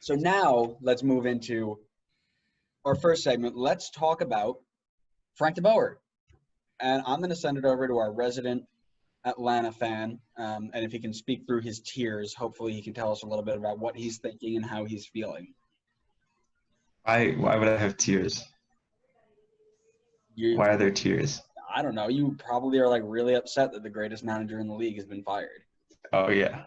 So now let's move into our first segment. Let's talk about Frank de Boer. And I'm going to send it over to our resident Atlanta fan. And if he can speak through his tears, hopefully he can tell us a little bit about what he's thinking and how he's feeling. Why would I have tears? You, Why are there tears? I don't know. You probably are like really upset that the greatest manager in the league has been fired. Oh yeah,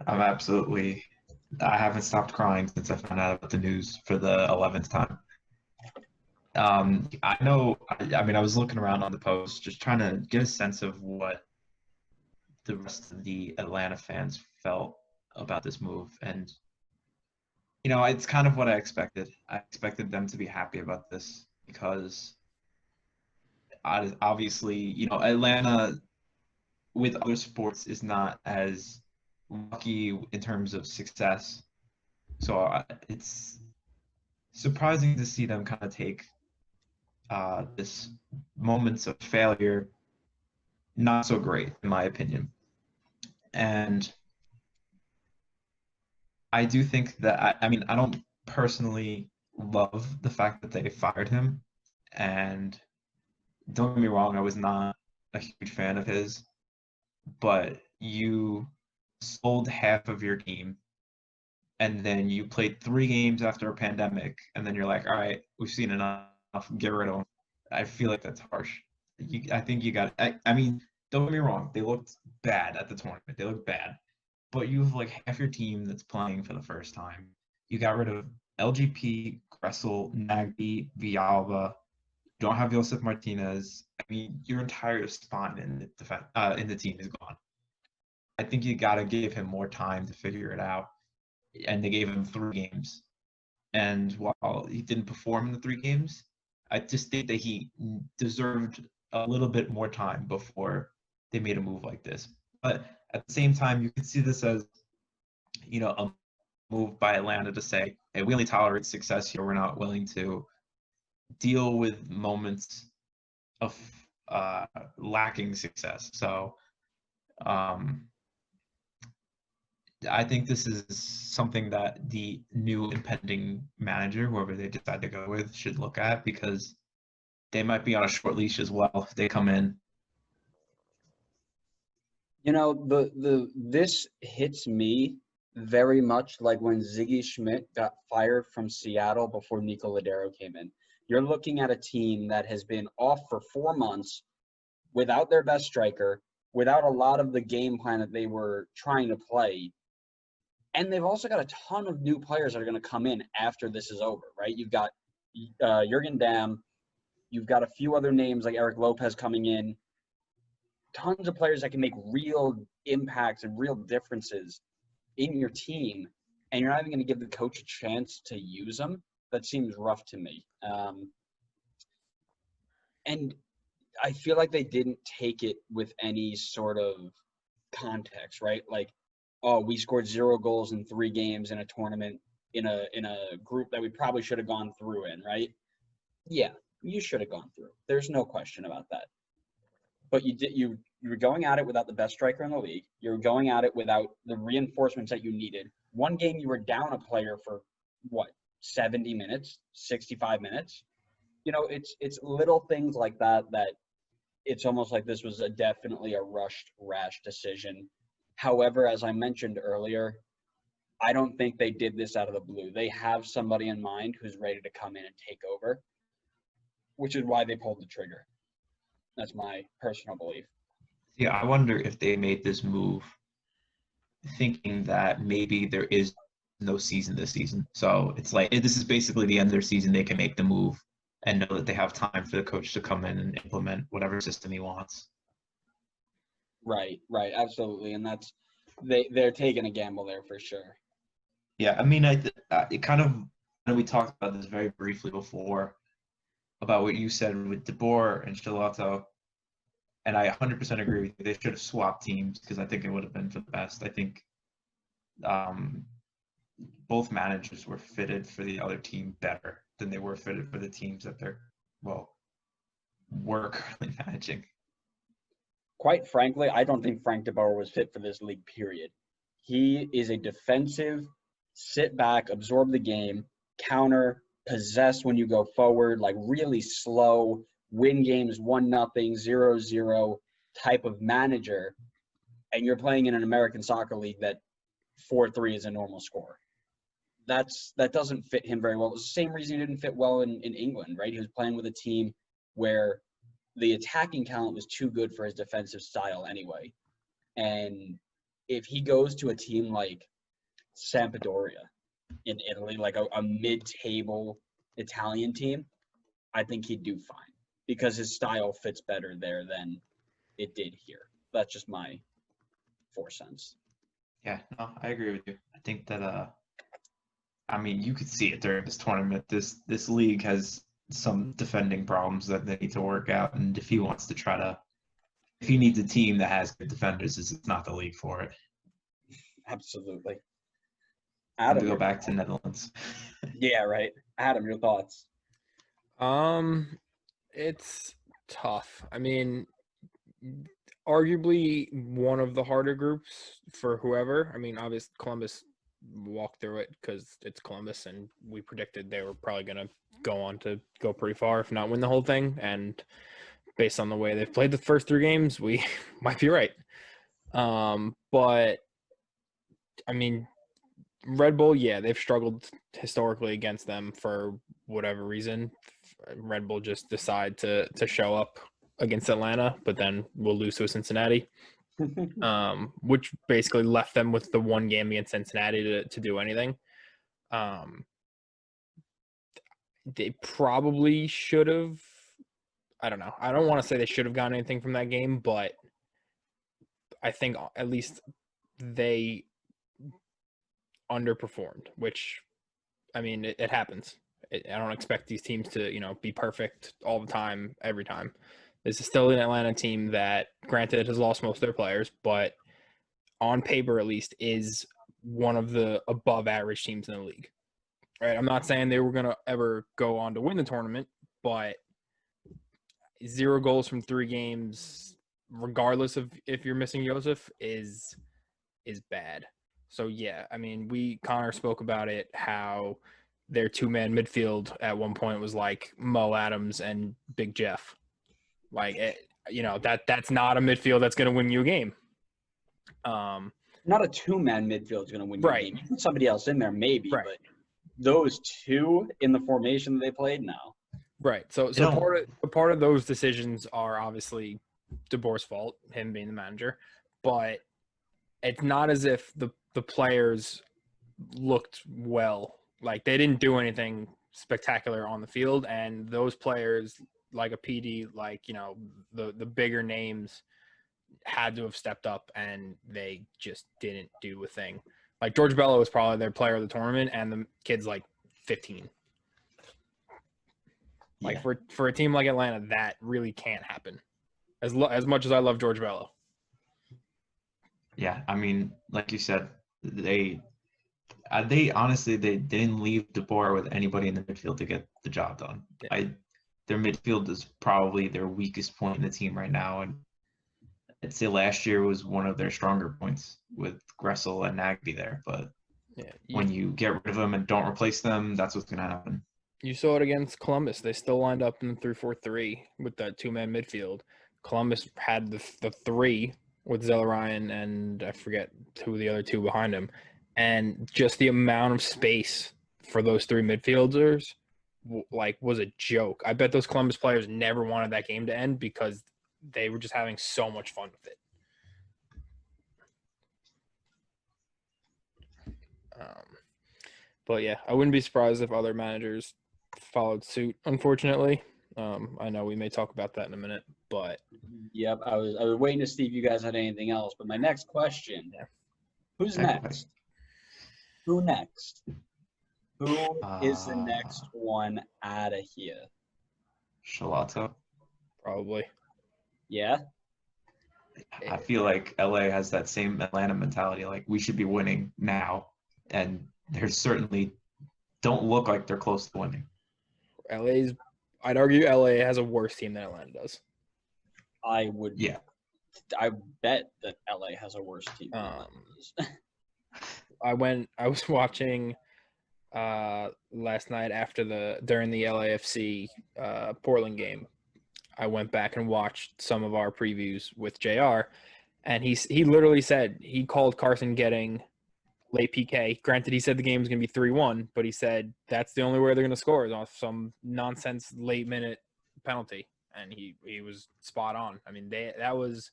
I haven't stopped crying since I found out about the news for the 11th time. I know, I mean, I was looking around on the post, just trying to get a sense of what the rest of the Atlanta fans felt about this move. And, it's kind of what I expected. I expected them to be happy about this because obviously, Atlanta with other sports is not as lucky in terms of success. So it's surprising to see them kind of take this moments of failure not so great, in my opinion. And I do think that, I mean, I don't personally love the fact that they fired him. And don't get me wrong, I was not a huge fan of his, but you sold half of your team and then you played 3 games after a pandemic, and then you're like, all right, we've seen enough, get rid of them. I feel like that's harsh. I think you got. I mean, don't get me wrong, they looked bad at the tournament. They looked bad, but you have like half your team that's playing for the first time. You got rid of LGP, Gressel, Nagby, Villalba. You don't have Josef Martinez. I mean, your entire spot in the team is gone. I think you got to give him more time to figure it out. And they gave him 3 games. And while he didn't perform in the 3 games, I just think that he deserved a little bit more time before they made a move like this. But at the same time, you can see this as, a move by Atlanta to say, hey, we only tolerate success here. We're not willing to deal with moments of lacking success. So I think this is something that the new impending manager, whoever they decide to go with, should look at, because they might be on a short leash as well if they come in. This hits me very much like when Ziggy Schmidt got fired from Seattle before Nico Ladero came in. You're looking at a team that has been off for 4 months without their best striker, without a lot of the game plan that they were trying to play. And they've also got a ton of new players that are going to come in after this is over, right? You've got Jurgen Damm. You've got a few other names like Eric Lopez coming in. Tons of players that can make real impacts and real differences in your team. And you're not even going to give the coach a chance to use them. That seems rough to me. And I feel like they didn't take it with any sort of context, right? Like, oh, we scored 0 goals in 3 games in a tournament in a group that we probably should have gone through in, right? Yeah, you should have gone through. There's no question about that. But you were going at it without the best striker in the league. You were going at it without the reinforcements that you needed. One game you were down a player for 70 minutes, 65 minutes. It's little things like that it's almost like this was definitely a rushed, rash decision. However, as I mentioned earlier, I don't think they did this out of the blue. They have somebody in mind who's ready to come in and take over, which is why they pulled the trigger. That's my personal belief. Yeah, I wonder if they made this move thinking that maybe there is no season this season. So it's like, this is basically the end of their season. They can make the move and know that they have time for the coach to come in and implement whatever system he wants. Right, absolutely. And that's they're taking a gamble there for sure. Yeah, I mean, it kind of, we talked about this very briefly before about what you said with De Boer and Shilato, and I 100% agree with you. They should have swapped teams because I think it would have been for the best. I think both managers were fitted for the other team better than they were fitted for the teams that were currently managing. Quite frankly, I don't think Frank de Boer was fit for this league, period. He is a defensive sit back, absorb the game, counter, possess when you go forward, like really slow, win games 1-0, 0-0 type of manager, and you're playing in an American soccer league that 4-3 is a normal score. That doesn't fit him very well. It was the same reason he didn't fit well in England, right? He was playing with a team where the attacking talent was too good for his defensive style anyway. And if he goes to a team like Sampdoria in Italy, like a mid-table Italian team, I think he'd do fine because his style fits better there than it did here. That's just my 4 cents. Yeah, no, I agree with you. I think that I mean, you could see it during this tournament. This league has some defending problems that they need to work out, and if he wants to if he needs a team that has good defenders, it's not the league for it. Absolutely. Time Adam, to go back to Netherlands. yeah, right. Adam, your thoughts? It's tough. I mean, arguably one of the harder groups for whoever. I mean, obviously Columbus walked through it because it's Columbus, and we predicted they were probably going to go on to go pretty far, if not win the whole thing. And based on the way they've played the first 3 games, we might be right. But I mean, Red Bull, yeah, they've struggled historically against them for whatever reason. Red Bull just decide to show up against Atlanta, but then we'll lose to Cincinnati, which basically left them with the 1 game against Cincinnati to do anything. They probably should have. I don't know. I don't want to say they should have gotten anything from that game, but I think at least they underperformed, which, I mean, it happens. I don't expect these teams to, be perfect all the time, every time. This is still an Atlanta team that, granted, has lost most of their players, but on paper at least is one of the above average teams in the league. Right? I'm not saying they were going to ever go on to win the tournament, but 0 goals from 3 games, regardless of if you're missing Joseph, is bad. So, yeah, I mean, Connor spoke about it, how their 2-man midfield at one point was like Mo Adams and Big Jeff. Like, that's not a midfield that's going to win you a game. Not a 2-man midfield is going to win you a game. You put somebody else in there, maybe, right. But those 2 in the formation that they played, no. Right. So part of those decisions are obviously De Boer's fault, him being the manager, but it's not as if the players looked well. Like, they didn't do anything spectacular on the field, and those players, like a PD, like, the bigger names, had to have stepped up, and they just didn't do a thing. Like, George Bello was probably their player of the tournament, and the kid's like 15. Like, Yeah. for a team like Atlanta, that really can't happen. As much as I love George Bello. Yeah, I mean, like you said, they honestly they didn't leave De Boer with anybody in the midfield to get the job done. Yeah. Their midfield is probably their weakest point in the team right now, and I'd say last year was one of their stronger points with Gressel and Nagby there. But when you get rid of them and don't replace them, that's what's going to happen. You saw it against Columbus. They still lined up in the 3-4-3 with that 2-man midfield. Columbus had the 3 with Zellerine and I forget who the other 2 behind him. And just the amount of space for those 3 midfielders was a joke. I bet those Columbus players never wanted that game to end because they were just having so much fun with it. But yeah, I wouldn't be surprised if other managers followed suit, unfortunately. I know we may talk about that in a minute, but Yep, I was waiting to see if you guys had anything else. But my next question: Who's next? Who next? Who is the next one out of here? Shalato. Probably. Yeah. I feel like LA has that same Atlanta mentality. Like, we should be winning now, and they're certainly don't look like they're close to winning. I'd argue LA has a worse team than Atlanta does. I would. Yeah. I bet that LA has a worse team. I was watching last night during the LAFC Portland game. I went back and watched some of our previews with JR, and he literally said he called Carson getting late PK. Granted, he said the game was going to be 3-1, but he said that's the only way they're going to score is off some nonsense late minute penalty, and he was spot on. I mean, that was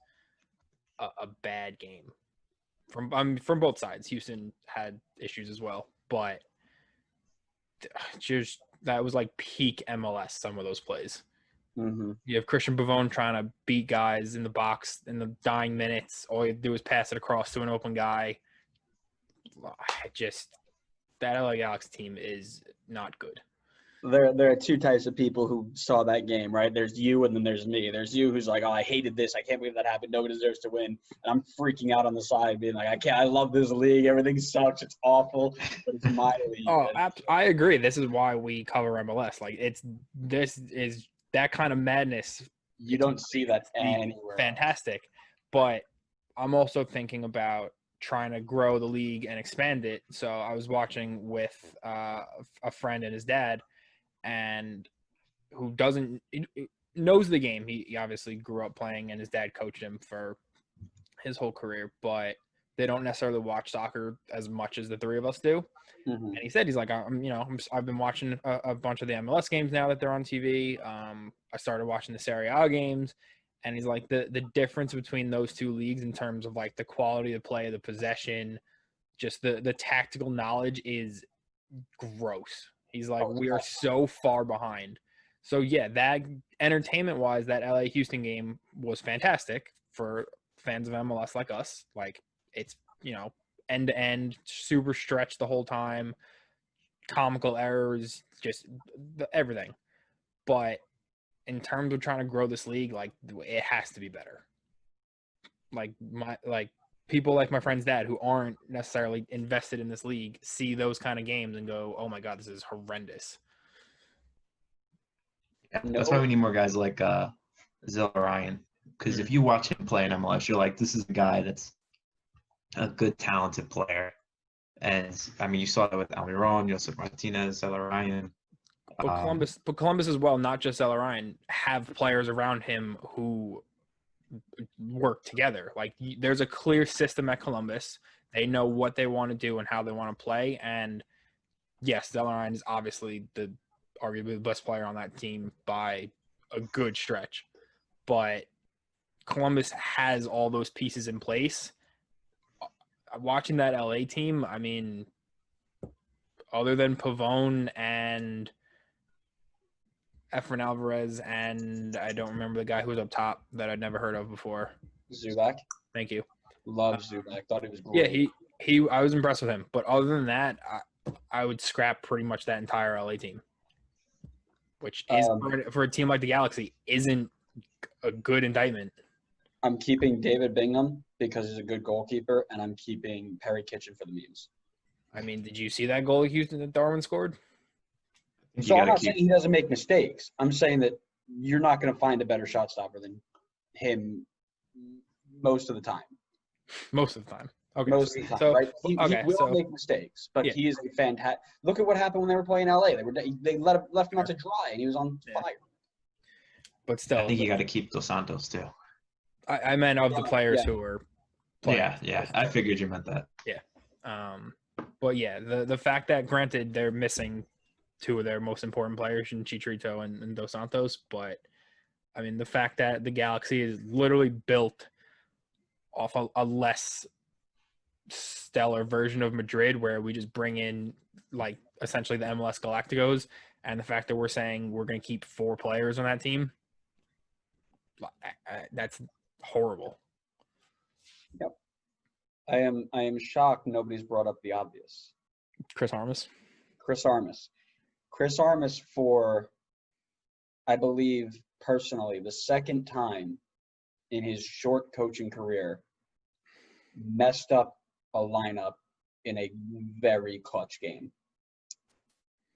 a bad game from both sides. Houston had issues as well, but just that was like peak MLS. Some of those plays. Mm-hmm. You have Christian Pavone trying to beat guys in the box in the dying minutes. All you do is pass it across to an open guy. That LA Galaxy team is not good. There are two types of people who saw that game, right? There's you, and then there's me. There's you, who's like, "Oh, I hated this. I can't believe that happened. Nobody deserves to win." And I'm freaking out on the side, being like, I love this league. Everything sucks. It's awful, but it's my league." Oh, I agree. This is why we cover MLS. Like, this is that kind of madness. You don't see that anywhere. Fantastic, but I'm also thinking about trying to grow the league and expand it. So I was watching with a friend and his dad, and who knows the game. He obviously grew up playing, and his dad coached him for his whole career, but they don't necessarily watch soccer as much as the three of us do. Mm-hmm. And he said, he's like, I've been watching a bunch of the MLS games now that they're on TV. I started watching the Serie A games, and he's like, the difference between those two leagues in terms of like the quality of play, the possession, just the tactical knowledge is gross. He's like, we are so far behind. So yeah, that entertainment-wise, that LA Houston game was fantastic for fans of MLS like us. Like, it's, end to end, super stretched the whole time, comical errors, just everything. But in terms of trying to grow this league, like, it has to be better. Like people like my friend's dad who aren't necessarily invested in this league see those kind of games and go, "Oh my God, this is horrendous." Yeah, that's why we need more guys like Zell Ryan. Because if you watch him play in MLS, you're like, this is a guy that's a good, talented player. And I mean, you saw that with Almiron, Joseph Martinez, Zell Ryan. But Columbus as well, not just Zell Ryan, have players around him who work together. Like, there's a clear system at Columbus. They know what they want to do and how they want to play. And yes, Zell Ryan is obviously arguably the best player on that team by a good stretch. But Columbus has all those pieces in place. Watching that LA team, I mean, other than Pavone and Efren Alvarez, and I don't remember the guy who was up top that I'd never heard of before. Zubac. Thank you. Love Zubac. Thought he was great. Yeah, I was impressed with him. But other than that, I would scrap pretty much that entire LA team, which is for a team like the Galaxy isn't a good indictment. I'm keeping David Bingham because he's a good goalkeeper, and I'm keeping Perry Kitchen for the memes. I mean, did you see that goal Houston that Darwin scored? So I'm not saying he doesn't make mistakes. I'm saying that you're not going to find a better shot stopper than him most of the time. Most of the time. Okay. Most of the time, right? He will make mistakes, but he is a fantastic. Look at what happened when they were playing LA. They left him out to dry, and he was on fire. But still, I think you got to keep Dos Santos too. I meant of the players who were playing. Yeah. I figured you meant that. Yeah. But yeah, the fact that, granted, they're missing two of their most important players in Chicharito and Dos Santos, but I mean, the fact that the Galaxy is literally built off a less stellar version of Madrid, where we just bring in like essentially the MLS Galacticos, and the fact that we're saying we're going to keep 4 players on that team, that's horrible. Yep. I am shocked nobody's brought up the obvious. Chris Armas for, I believe, personally, the second time in his short coaching career, messed up a lineup in a very clutch game.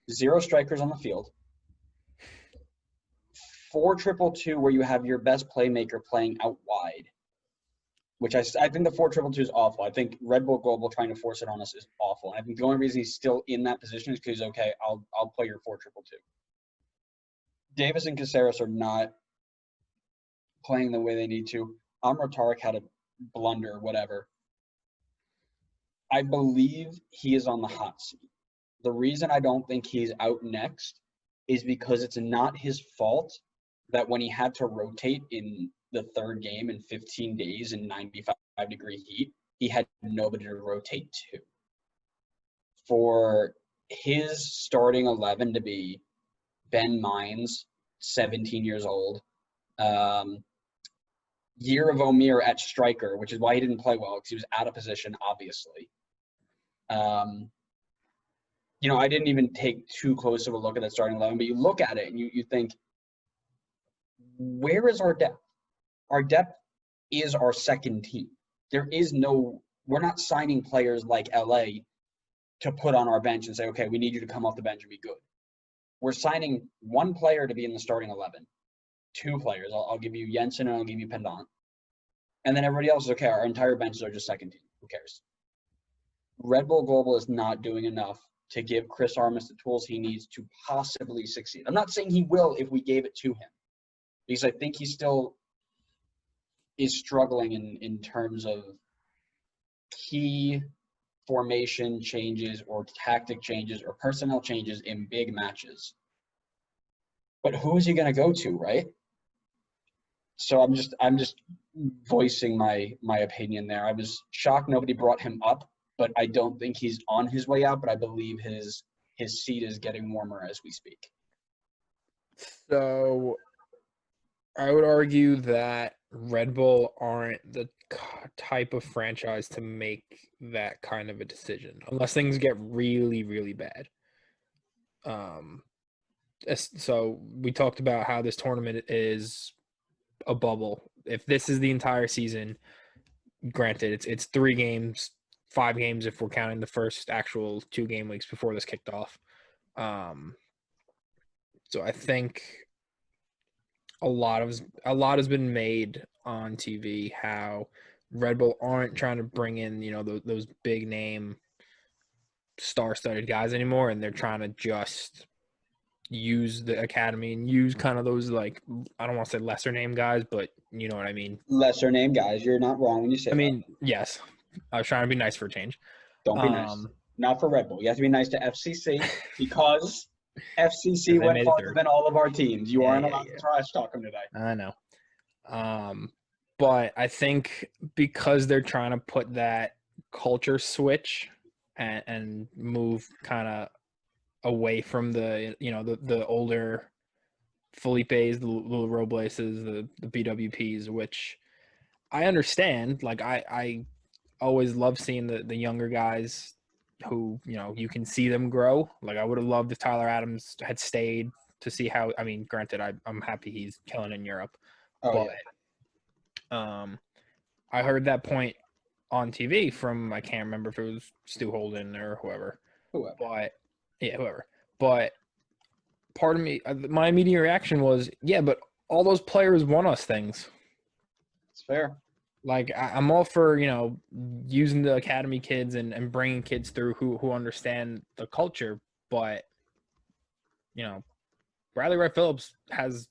0 strikers on the field. 4-2-2 where you have your best playmaker playing out wide. which I think the 4-2-2 is awful. I think Red Bull Global trying to force it on us is awful. And I think the only reason he's still in that position is because, okay, I'll play your 4-2-2. Davis and Caceres are not playing the way they need to. Amro Tarek had a blunder, whatever. I believe he is on the hot seat. The reason I don't think he's out next is because it's not his fault that when he had to rotate in the third game in 15 days in 95-degree heat, he had nobody to rotate to. For his starting 11 to be Ben Mines, 17 years old, year of Omir at striker, which is why he didn't play well because he was out of position, obviously. I didn't even take too close of a look at that starting 11, but you look at it and you think, where is our depth? Our depth is our second team. We're not signing players like LA to put on our bench and say, okay, we need you to come off the bench and be good. We're signing one player to be in the starting 11, two players. I'll give you Jensen and I'll give you Pendant. And then everybody else is okay. Our entire benches are just second team. Who cares? Red Bull Global is not doing enough to give Chris Armas the tools he needs to possibly succeed. I'm not saying he will if we gave it to him, because I think he still is struggling in terms of key formation changes or tactic changes or personnel changes in big matches. But who is he going to go to, right? So I'm just voicing my opinion there. I was shocked nobody brought him up, but I don't think he's on his way out, but I believe his seat is getting warmer as we speak. So I would argue that Red Bull aren't the type of franchise to make that kind of a decision unless things get really, really bad. So we talked about how this tournament is a bubble. If this is the entire season, granted, it's 3 games, 5 games if we're counting the first actual 2 game weeks before this kicked off. So I think a lot has been made on TV how Red Bull aren't trying to bring in those big name star-studded guys anymore, and they're trying to just use the academy and use kind of those, like, I don't want to say lesser name guys, but you know what I mean. Lesser name guys. You're not wrong when you say that. I mean, yes. I was trying to be nice for a change. Don't be nice. Not for Red Bull. You have to be nice to FCC because FCC went farther than all of our teams. You aren't allowed to trash talk them today. I know. But I think because they're trying to put that culture switch and move kind of away from the older Felipes, the Robleses, the BWPs, which I understand. Like I always love seeing the younger guys who, you can see them grow. Like I would have loved if Tyler Adams had stayed to see how, I mean, granted, I'm happy he's killing in Europe. I heard that point on TV from, I can't remember if it was Stu Holden or whoever. Whoever. But part of me, my immediate reaction was, yeah, but all those players won us things. It's fair. Like, I'm all for, using the academy kids and bringing kids through who understand the culture. But, Bradley Wright Phillips has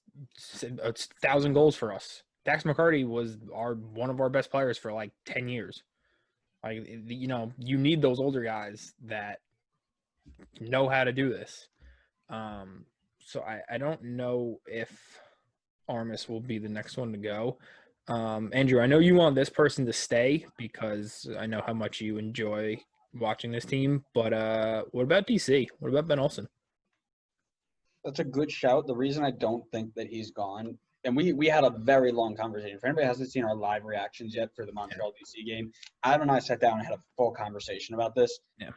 1,000 goals for us. Dax McCarty was one of our best players for like 10 years. Like, you need those older guys that know how to do this. So I don't know if Armas will be the next one to go. Andrew, I know you want this person to stay because I know how much you enjoy watching this team, but what about DC? What about Ben Olsen? That's a good shout. The reason I don't think that he's gone, and we had a very long conversation. If anybody hasn't seen our live reactions yet for the Montreal DC game, Adam and I sat down and had a full conversation about this. Yeah.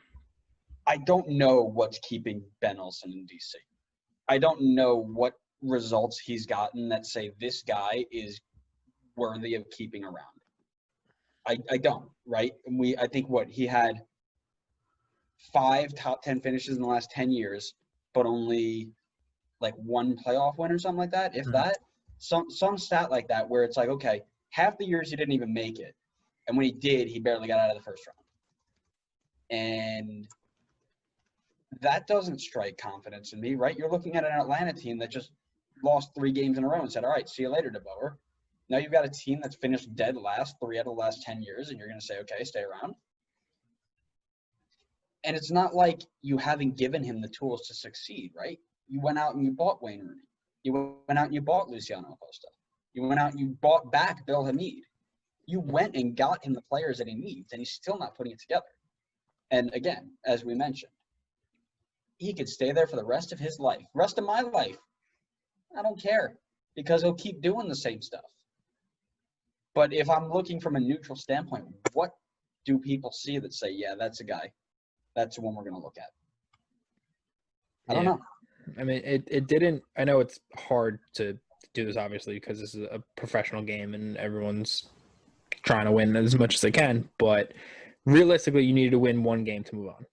I don't know what's keeping Ben Olsen in DC. I don't know what results he's gotten that say this guy is worthy of keeping around. I don't, right? And I think he had 5 top 10 finishes in the last 10 years, but only like 1 playoff win or something like that, if that. Some stat like that where it's like, okay, half the years he didn't even make it. And when he did, he barely got out of the first round. And that doesn't strike confidence in me, right? You're looking at an Atlanta team that just lost 3 games in a row and said, all right, see you later, De Boer. Now you've got a team that's finished dead last 3 out of the last 10 years, and you're going to say, okay, stay around. And it's not like you haven't given him the tools to succeed, right? You went out and you bought Wayne Rooney. You went out and you bought Luciano Acosta. You went out and you bought back Bill Hamid. You went and got him the players that he needs, and he's still not putting it together. And again, as we mentioned, he could stay there for the rest of his life, rest of my life. I don't care, because he'll keep doing the same stuff. But if I'm looking from a neutral standpoint, what do people see that say, yeah, that's a guy, that's the one we're going to look at? I don't know. I mean, it didn't – I know it's hard to do this, obviously, because this is a professional game and everyone's trying to win as much as they can. But realistically, you needed to win 1 game to move on,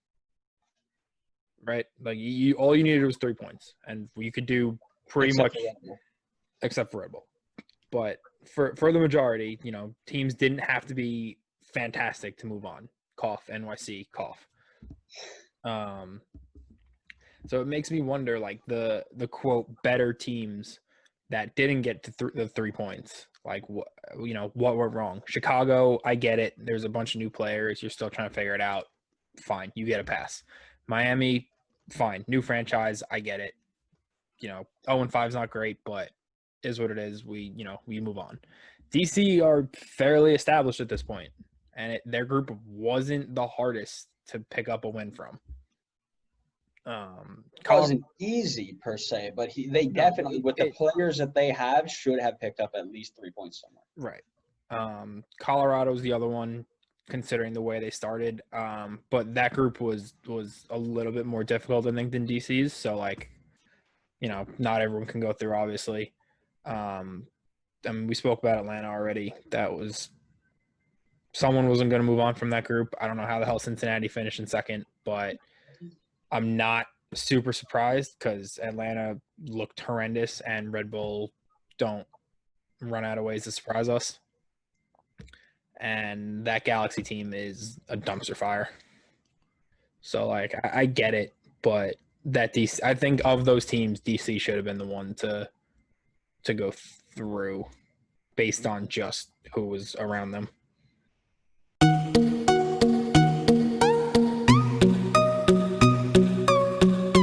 right? Like, all you needed was 3 points. And you could do pretty much – except for Red Bull. But for the majority, you know, teams didn't have to be fantastic to move on. Cough, NYC, cough. So it makes me wonder, like, the quote better teams that didn't get to the 3 points, like, what went wrong? Chicago, I get it. There's a bunch of new players. You're still trying to figure it out. Fine, you get a pass. Miami, fine, new franchise. I get it. 0-5 is not great, but is what it is. We move on. DC are fairly established at this point, and their group wasn't the hardest to pick up a win from. It wasn't easy per se, but they definitely, with the players that they have, should have picked up at least 3 points somewhere. Right. Colorado's the other one, considering the way they started. But that group was a little bit more difficult, I think, than DC's. So, like, not everyone can go through, obviously. I mean, we spoke about Atlanta already. That was someone wasn't going to move on from that group. I don't know how the hell Cincinnati finished in second, but I'm not super surprised because Atlanta looked horrendous and Red Bull don't run out of ways to surprise us. And that Galaxy team is a dumpster fire. So, like, I get it, but that DC, I think of those teams, DC should have been the one to go through based on just who was around them.